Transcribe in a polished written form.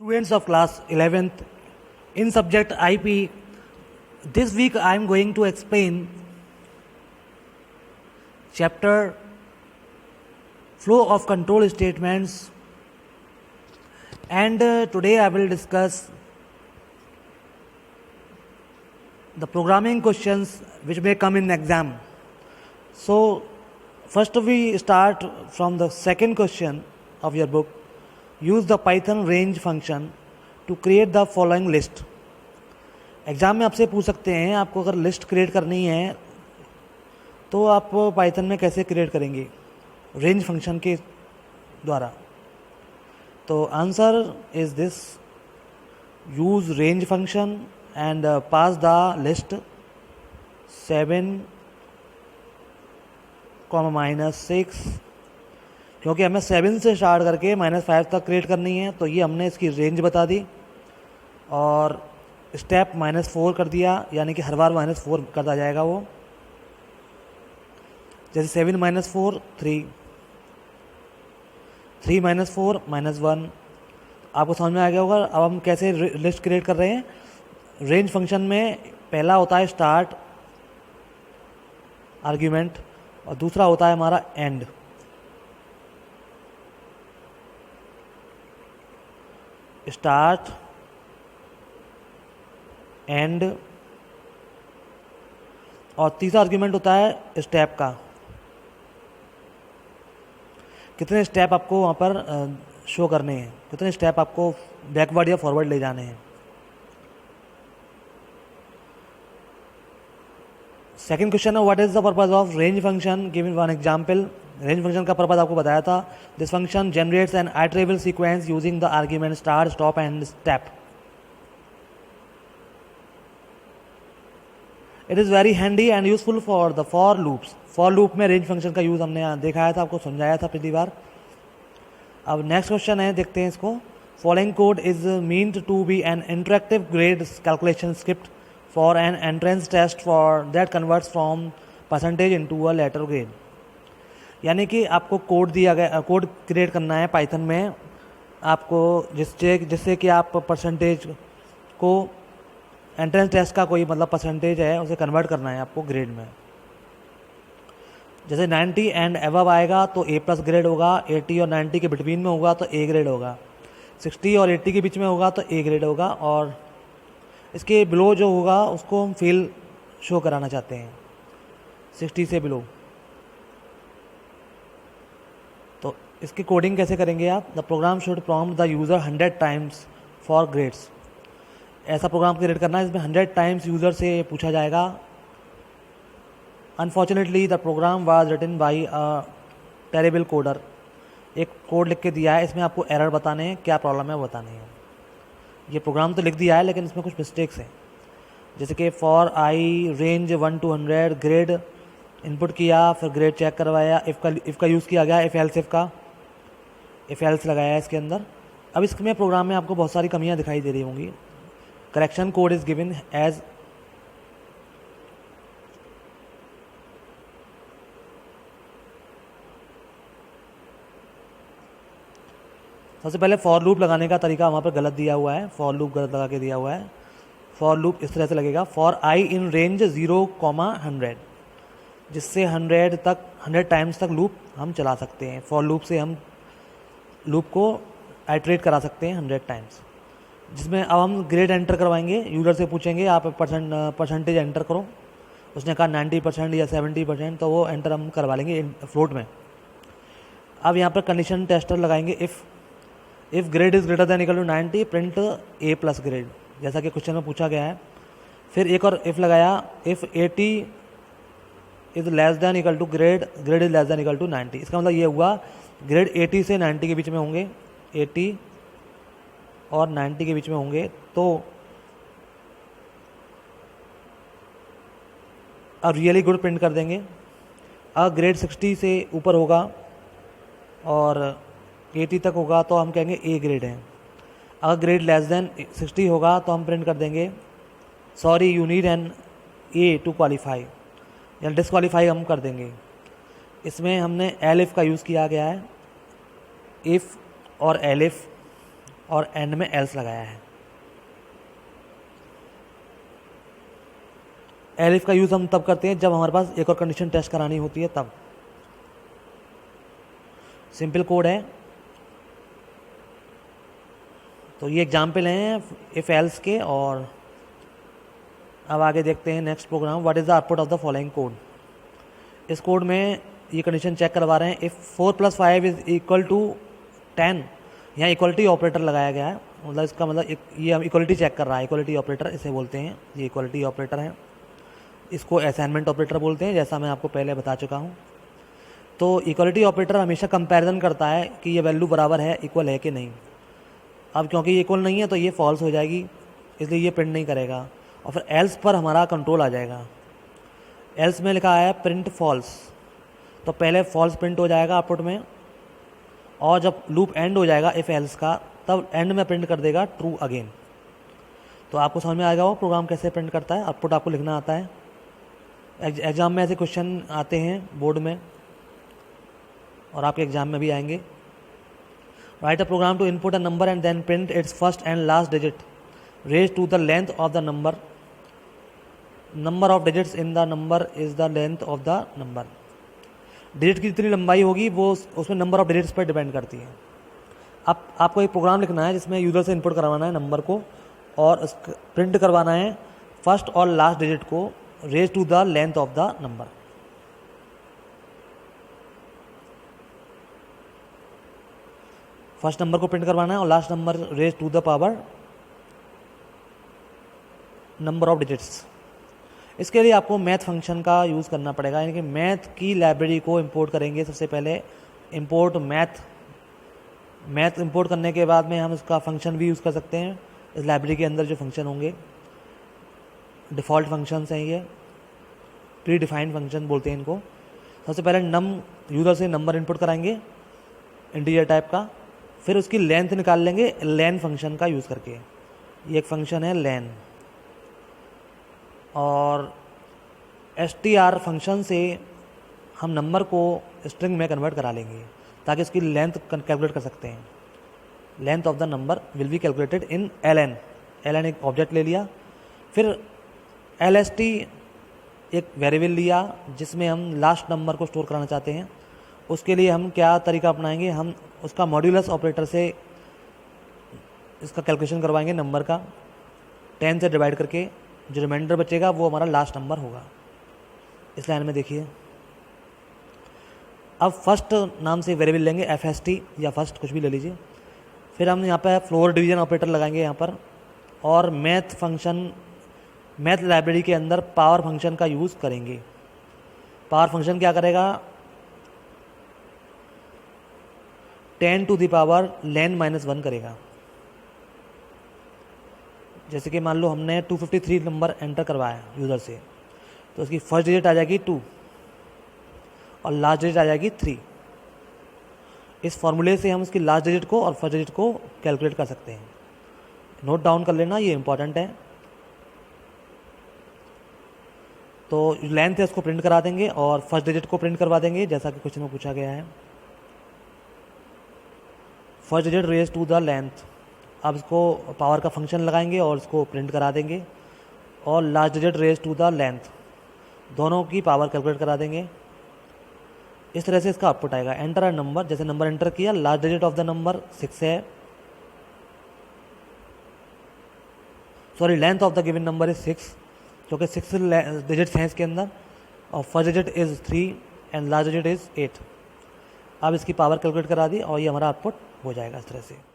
Students of class 11th in subject IP, this week I am going to explain chapter flow of control statements, and today I will discuss the programming questions which may come in exam. So first we start from the second question of your book. Use the Python range function to create the following list. Exam में आपसे पूछ सकते हैं, आपको अगर list create करनी है तो आप पाइथन में कैसे क्रिएट करेंगे रेंज फंक्शन के द्वारा। तो answer is this, use range function and pass the list 7, -6, क्योंकि हमें 7 से स्टार्ट करके -5 तक क्रिएट करनी है, तो ये हमने इसकी रेंज बता दी और स्टेप -4 कर दिया, यानी कि हर बार -4 करता जाएगा वो। जैसे 7 -4 3, 3 -4 -1। आपको समझ में आ गया होगा। अब हम कैसे लिस्ट क्रिएट कर रहे हैं। रेंज फंक्शन में पहला होता है स्टार्ट आर्ग्यूमेंट और दूसरा होता है हमारा एंड। स्टार्ट, एंड, और तीसरा आर्ग्यूमेंट होता है स्टेप का। कितने स्टेप आपको वहाँ पर शो करने हैं, कितने स्टेप आपको बैकवर्ड या फॉरवर्ड ले जाने हैं। सेकंड क्वेश्चन है, what is the purpose of range function, give one example. Range function का पर्पज आपको बताया था। This function generates an iterable sequence using the argument start, stop and step. It is very handy and useful for the for loops. For loop में range function का use हमने दिखाया था, आपको समझाया था पिछली बार। अब नेक्स्ट क्वेश्चन है, देखते हैं इसको। Following code is meant to be an interactive grade calculation script for an entrance test for that converts from percentage into a letter grade. यानी कि आपको कोड दिया गया, कोड क्रिएट करना है पाइथन में आपको, जिससे कि आप परसेंटेज को, एंट्रेंस टेस्ट का कोई मतलब परसेंटेज है, उसे कन्वर्ट करना है आपको ग्रेड में। जैसे 90 एंड अबव आएगा तो A+ ग्रेड होगा, 80 और 90 के बिटवीन में होगा तो A ग्रेड होगा, 60 और 80 के बीच में होगा तो A ग्रेड होगा, और इसके बिलो जो होगा उसको हम फेल शो कराना चाहते हैं 60 से बिलो। तो इसकी कोडिंग कैसे करेंगे आप। The program should prompt the user 100 times for grades. ऐसा प्रोग्राम क्रिएट करना है इसमें 100 टाइम्स यूज़र से पूछा जाएगा। Unfortunately the program was written by a terrible coder. एक कोड लिख के दिया है, इसमें आपको एरर बताने हैं, क्या प्रॉब्लम है वो बताने हैं। ये प्रोग्राम तो लिख दिया है लेकिन इसमें कुछ मिस्टेक्स हैं। जैसे कि for I range 1 to 100 grade input किया, फिर ग्रेड चेक करवाया, इफ़ का यूज़ किया गया, इफ़ एल्स लगाया है इसके अंदर। अब इसमें प्रोग्राम में आपको बहुत सारी कमियां दिखाई दे रही होंगी। Correction code is given as सबसे पहले फॉर लूप लगाने का तरीका वहाँ पर गलत दिया हुआ है, फॉर लूप गलत लगा के दिया हुआ है। फॉर लूप इस तरह से लगेगा, फॉर आई इन रेंज 0, 100, जिससे 100 टाइम्स तक लूप हम चला सकते हैं। फॉर लूप से हम लूप को आइटरेट करा सकते हैं 100 टाइम्स, जिसमें अब हम ग्रेड एंटर करवाएंगे। यूज़र से पूछेंगे आप परसेंटेज एंटर करो, उसने कहा 90% या 70%, तो वो एंटर हम करवा लेंगे फ्लोट में। अब यहाँ पर कंडीशन टेस्टर लगाएंगे, if grade is greater than equal to 90 print A+ grade, जैसा कि क्वेश्चन में पूछा गया है। फिर एक और इफ़ लगाया, if 80 is less than equal to grade is less than equal to 90। इसका मतलब ये हुआ ग्रेड 80 से 90 के बीच में होंगे, 80 और 90 के बीच में होंगे, तो अब रियली गुड प्रिंट कर देंगे। अगर ग्रेड 60 से ऊपर होगा और 80 तक होगा तो हम कहेंगे A ग्रेड है। अगर ग्रेड लेस देन 60 होगा तो हम प्रिंट कर देंगे sorry you need an A to qualify, या डिसक्वालीफाई हम कर देंगे। इसमें हमने एलिफ का यूज़ किया गया है। इफ़ और एलिफ और एंड में एल्स लगाया है। एलिफ का यूज़ हम तब करते हैं जब हमारे पास एक और कंडीशन टेस्ट करानी होती है तब। सिंपल कोड है। तो ये एग्जाम्पल हैं इफ एल्स के। और अब आगे देखते हैं next program. What is the output of the following code. इस कोड में ये कंडीशन चेक करवा रहे हैं इफ़ 4 + 5 इज इक्वल टू 10। यहाँ इक्वलिटी ऑपरेटर लगाया गया है, मतलब इसका मतलब ये हम इक्वलिटी चेक कर रहा है। इक्वलिटी ऑपरेटर इसे बोलते हैं, ये इक्वलिटी ऑपरेटर है। इसको असाइनमेंट ऑपरेटर बोलते हैं, जैसा मैं आपको पहले बता चुका हूँ। तो इक्वलिटी ऑपरेटर हमेशा कंपैरिजन करता है कि ये वैल्यू बराबर है, इक्वल है कि नहीं। अब क्योंकि ये इक्वल नहीं है तो ये फॉल्स हो जाएगी, इसलिए ये प्रिंट नहीं करेगा। और फिर एल्स पर हमारा कंट्रोल आ जाएगा। एल्स में लिखा है प्रिंट फॉल्स, तो पहले फॉल्स प्रिंट हो जाएगा आउटपुट में, और जब लूप एंड हो जाएगा इफ एल्स का, तब एंड में प्रिंट कर देगा ट्रू अगेन। तो आपको समझ में आएगा वो प्रोग्राम कैसे प्रिंट करता है। आउटपुट आपको लिखना आता है। एग्जाम में ऐसे क्वेश्चन आते हैं बोर्ड में, और आपके एग्जाम में भी आएंगे। Write a program to input a number and then print its first and last digit raise to the length of the number. Number of digits in the number is the length of the number. Digit की जितनी लंबाई होगी वो उसमें number of digits पर depend करती है। अब आपको एक प्रोग्राम लिखना है जिसमें यूज़र से इनपुट करवाना है नंबर को, और प्रिंट करवाना है फर्स्ट और लास्ट डिजिट को raise to the length of the number. First number को प्रिंट करवाना है और last number raise to the power number of digits. इसके लिए आपको मैथ फंक्शन का यूज़ करना पड़ेगा, यानी कि मैथ की लाइब्रेरी को इंपोर्ट करेंगे। सबसे पहले इंपोर्ट मैथ इंपोर्ट करने के बाद में हम इसका फंक्शन भी यूज़ कर सकते हैं। इस लाइब्रेरी के अंदर जो फंक्शन होंगे डिफ़ॉल्ट फंक्शंस हैं, ये प्री डिफाइंड फंक्शन बोलते हैं इनको। सबसे पहले यूज़र से नंबर इनपुट कराएंगे इंटीजर टाइप का, फिर उसकी लेंथ निकाल लेंगे लेन फंक्शन का यूज़ करके। ये एक फंक्शन है लेन। और str फंक्शन से हम नंबर को स्ट्रिंग में कन्वर्ट करा लेंगे ताकि उसकी लेंथ कैलकुलेट कर सकते हैं। Length of the number will be calculated in ln। ln एक ऑब्जेक्ट ले लिया, फिर lst एक वेरिएबल लिया जिसमें हम लास्ट नंबर को स्टोर कराना चाहते हैं। उसके लिए हम क्या तरीका अपनाएंगे, हम उसका मॉड्यूलस ऑपरेटर से इसका कैलकुलेशन करवाएंगे नंबर का 10 से डिवाइड करके। जो रिमाइंडर बचेगा वो हमारा लास्ट नंबर होगा। इस लाइन में देखिए, अब फर्स्ट नाम से वेरिएबल लेंगे fst या फर्स्ट कुछ भी ले लीजिए। फिर हम यहाँ पर फ्लोर डिवीजन ऑपरेटर लगाएंगे यहाँ पर, और मैथ लाइब्रेरी के अंदर पावर फंक्शन का यूज़ करेंगे। पावर फंक्शन क्या करेगा, 10 टू द पावर लेन -1 करेगा। जैसे कि मान लो हमने 253 नंबर एंटर करवाया यूज़र से, तो उसकी फर्स्ट डिजिट आ जाएगी 2 और लास्ट डिजिट आ जाएगी 3। इस फॉर्मूले से हम उसकी लास्ट डिजिट को और फर्स्ट डिजिट को कैलकुलेट कर सकते हैं। नोट डाउन कर लेना, ये इंपॉर्टेंट है। तो लेंथ है उसको प्रिंट करा देंगे और फर्स्ट डिजिट को प्रिंट करवा देंगे जैसा कि क्वेश्चन में पूछा गया है। First digit raise to the length. अब इसको पावर का फंक्शन लगाएंगे और इसको प्रिंट करा देंगे, और last digit raise to the length, दोनों की पावर कैलकुलेट करा देंगे। इस तरह से इसका आउटपुट आएगा। एंटर अ नंबर, जैसे नंबर एंटर किया, last digit of the number 6 है, sorry length of the given number is 6, क्योंकि 6 डिजिट्स हैं इसके अंदर, और first digit is 3 and last digit is 8। अब इसकी पावर कैलकुलेट करा दी और ये हमारा आउटपुट हो जाएगा इस तरह से।